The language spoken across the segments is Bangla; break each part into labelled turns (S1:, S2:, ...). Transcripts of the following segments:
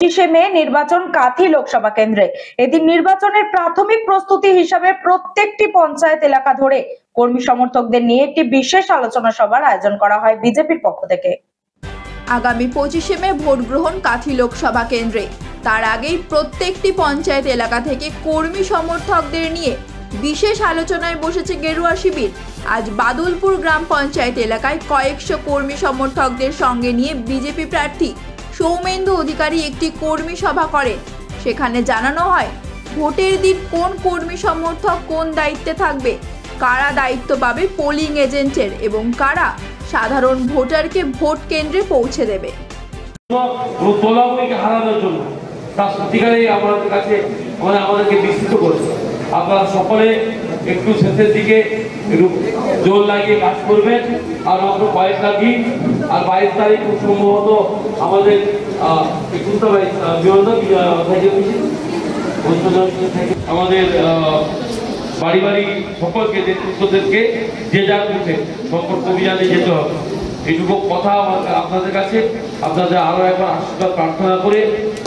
S1: মে নির্বাচন কাথি লোকসভা কেন্দ্রে। এদিন নির্বাচনের প্রাথমিক প্রস্তুতি হিসাবে প্রত্যেকটি পঞ্চায়েত এলাকা ধরে কর্মী সমর্থকদের নিয়ে একটি বিশেষ আলোচনা সভার আয়োজন করা হয় বিজেপির পক্ষ থেকে।
S2: আগামী 25 মে ভোট গ্রহণ কাথি লোকসভা কেন্দ্রে। তার আগেই প্রত্যেকটি পঞ্চায়েত এলাকা থেকে কর্মী সমর্থকদের নিয়ে বিশেষ আলোচনায় বসেছে গেরুয়া শিবির। আজ বাদলপুর গ্রাম পঞ্চায়েত এলাকায় কয়েকশো কর্মী সমর্থকদের সঙ্গে নিয়ে বিজেপি প্রার্থী সৌমেন্দু অধিকারী একটি কর্মী সভা করেন। সেখানে জানানো হয় ভোটের দিন কোন কর্মী সমর্থক কোন দায়িত্বে থাকবে, কারা দায়িত্ব পাবে পোলিং এজেন্টের এবং কারা সাধারণ ভোটারকে ভোট কেন্দ্রে পৌঁছে দেবে।
S3: হারানোর জন্য তার সত্যিকারেই আমাদের কাছে আমাদেরকে বিস্তৃত করেছে। আপনারা সকলে একটু শেষের দিকে একটু জোর লাগিয়ে কাজ করবেন। আর মাত্র কয়েক দিন, আর 22 তারিখ খুব সম্ভবত আমাদের আমাদের বাড়ি বাড়ি সকলকে নেতৃত্বদেরকে যে যার মুখে সংকট অভিযানে যেতে হবে। এইটুকু কথা আপনাদের কাছে, আপনাদের আরো একবার আশীর্বাদ প্রার্থনা করে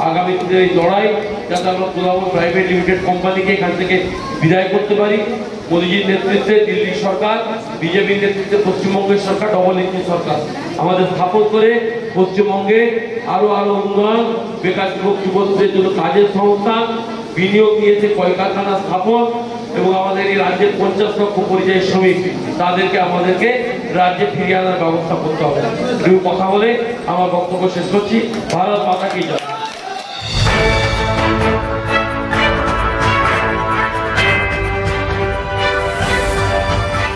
S3: আগামী দিনের এই লড়াই যাতে আমরা কোলাবন প্রাইভেট লিমিটেড কোম্পানিকে এখান থেকে বিদায় করতে পারি। মোদীজির নেতৃত্বে দিল্লি সরকার, বিজেপির নেতৃত্বে পশ্চিমবঙ্গের সরকার, ডবল ইঞ্জিন সরকার আমাদের স্থাপন করে পশ্চিমবঙ্গে আরো উন্নয়ন, বেকার যুবক যুবতীদের জন্য কাজের সংস্থান, বিনিয়োগ নিয়েছে কলকারখানা স্থাপন এবং আমাদের এই রাজ্যের 50 লক্ষ পরিযায়ী শ্রমিক তাদেরকে আমাদেরকে রাজ্যে ফিরিয়ে আনার ব্যবস্থা করতে হবে। এই কথা বলে আমার বক্তব্য শেষ করছি। ভারত মাতা কি জয়।